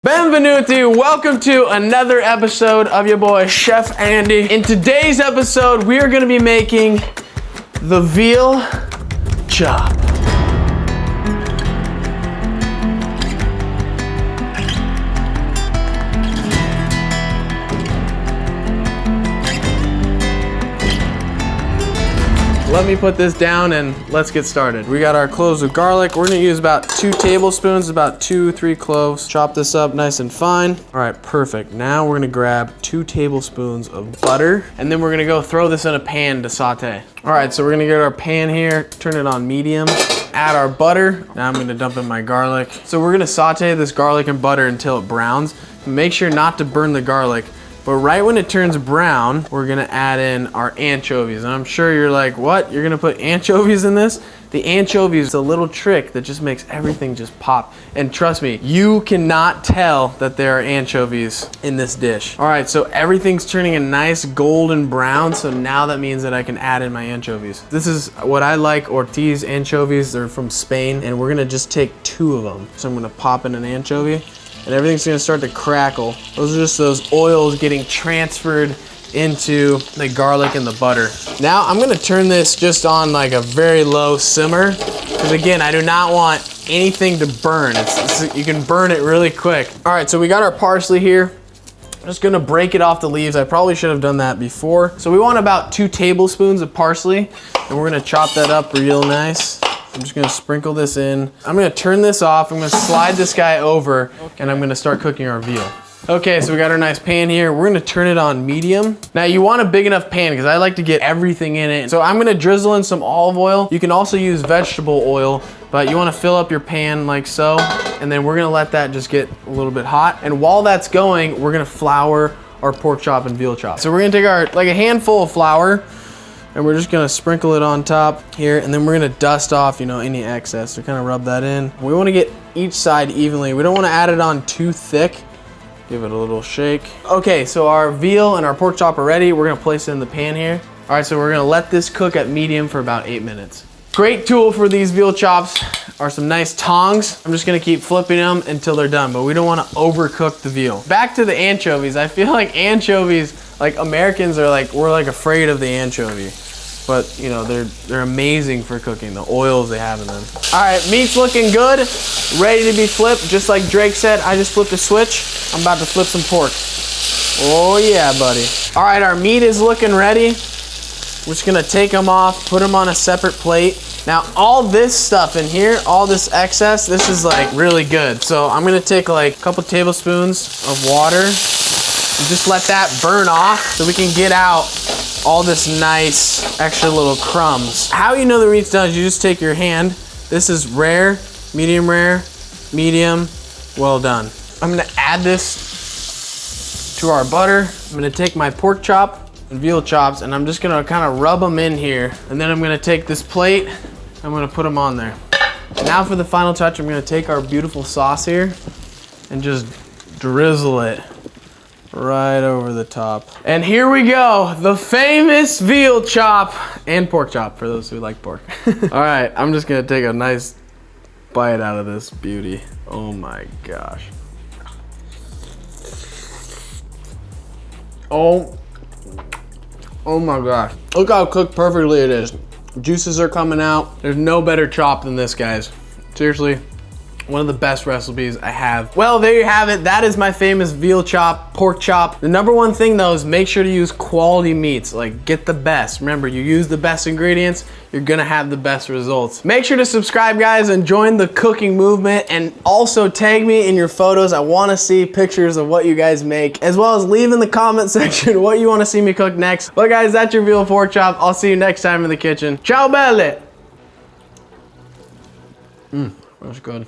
Benvenuti, welcome to another episode of your boy Chef Andy. In today's episode, we are going to be making the veal chop. Let me put this down and let's get started. We got our cloves of garlic. We're gonna use about 2 tablespoons, about 2-3 cloves. Chop this up nice and fine. All right, perfect. Now we're gonna grab 2 tablespoons of butter, and then we're gonna go throw this in a pan to saute. All right, so we're gonna get our pan here, turn it on medium, add our butter. Now I'm gonna dump in my garlic. So we're gonna saute this garlic and butter until it browns. Make sure not to burn the garlic. But right when it turns brown, we're gonna add in our anchovies. And I'm sure you're like, what? You're gonna put anchovies in this? The anchovies is a little trick that just makes everything just pop. And trust me, you cannot tell that there are anchovies in this dish. All right, so everything's turning a nice golden brown. So now that means that I can add in my anchovies. This is what I like, Ortiz anchovies. They're from Spain. And we're gonna just take 2 of them. So I'm gonna pop in an anchovy. And everything's gonna start to crackle. Those are just those oils getting transferred into the garlic and the butter. Now I'm gonna turn this just on like a very low simmer, because again, I do not want anything to burn. You can burn it really quick. All right, so we got our parsley here. I'm just gonna break it off the leaves. I probably should have done that before. So we want about 2 tablespoons of parsley, and we're gonna chop that up real nice. I'm just gonna sprinkle this in. I'm gonna turn this off. I'm gonna slide this guy over, and I'm gonna start cooking our veal. Okay, so we got our nice pan here. We're gonna turn it on medium. Now you want a big enough pan because I like to get everything in it. So I'm gonna drizzle in some olive oil. You can also use vegetable oil, but you wanna fill up your pan like so, and then we're gonna let that just get a little bit hot. And while that's going, we're gonna flour our pork chop and veal chop. So we're gonna take like a handful of flour, and we're just gonna sprinkle it on top here, and then we're gonna dust off, any excess. So kind of rub that in. We wanna get each side evenly. We don't wanna add it on too thick. Give it a little shake. Okay, so our veal and our pork chop are ready. We're gonna place it in the pan here. All right, so we're gonna let this cook at medium for about 8 minutes. Great tool for these veal chops are some nice tongs. I'm just gonna keep flipping them until they're done, but we don't wanna overcook the veal. Back to the anchovies. I feel like anchovies, like Americans are like, we're like afraid of the anchovy. But they're amazing for cooking, the oils they have in them. All right, meat's looking good, ready to be flipped. Just like Drake said, I just flipped a switch. I'm about to flip some pork. Oh yeah, buddy. All right, our meat is looking ready. We're just gonna take them off, put them on a separate plate. Now, all this stuff in here, all this excess, this is like really good. So I'm gonna take like a couple tablespoons of water and just let that burn off so we can get out all this nice extra little crumbs. How you know the meat's done is you just take your hand. This is rare, medium, well done. I'm gonna add this to our butter. I'm gonna take my pork chop and veal chops, and I'm just gonna kind of rub them in here. And then I'm gonna take this plate, I'm gonna put them on there. Now for the final touch, I'm gonna take our beautiful sauce here and just drizzle it right over the top. And here we go, the famous veal chop and pork chop for those who like pork. All right, I'm just gonna take a nice bite out of this beauty. Oh my gosh. Oh my gosh. Look how cooked perfectly it is. Juices are coming out. There's no better chop than this, guys. Seriously. One of the best recipes I have. Well, there you have it. That is my famous veal chop, pork chop. The #1 thing though is make sure to use quality meats. Like, get the best. Remember, you use the best ingredients, you're gonna have the best results. Make sure to subscribe, guys, and join the cooking movement, and also tag me in your photos. I wanna see pictures of what you guys make, as well as leave in the comment section what you wanna see me cook next. Well, guys, that's your veal pork chop. I'll see you next time in the kitchen. Ciao, belle! That's good.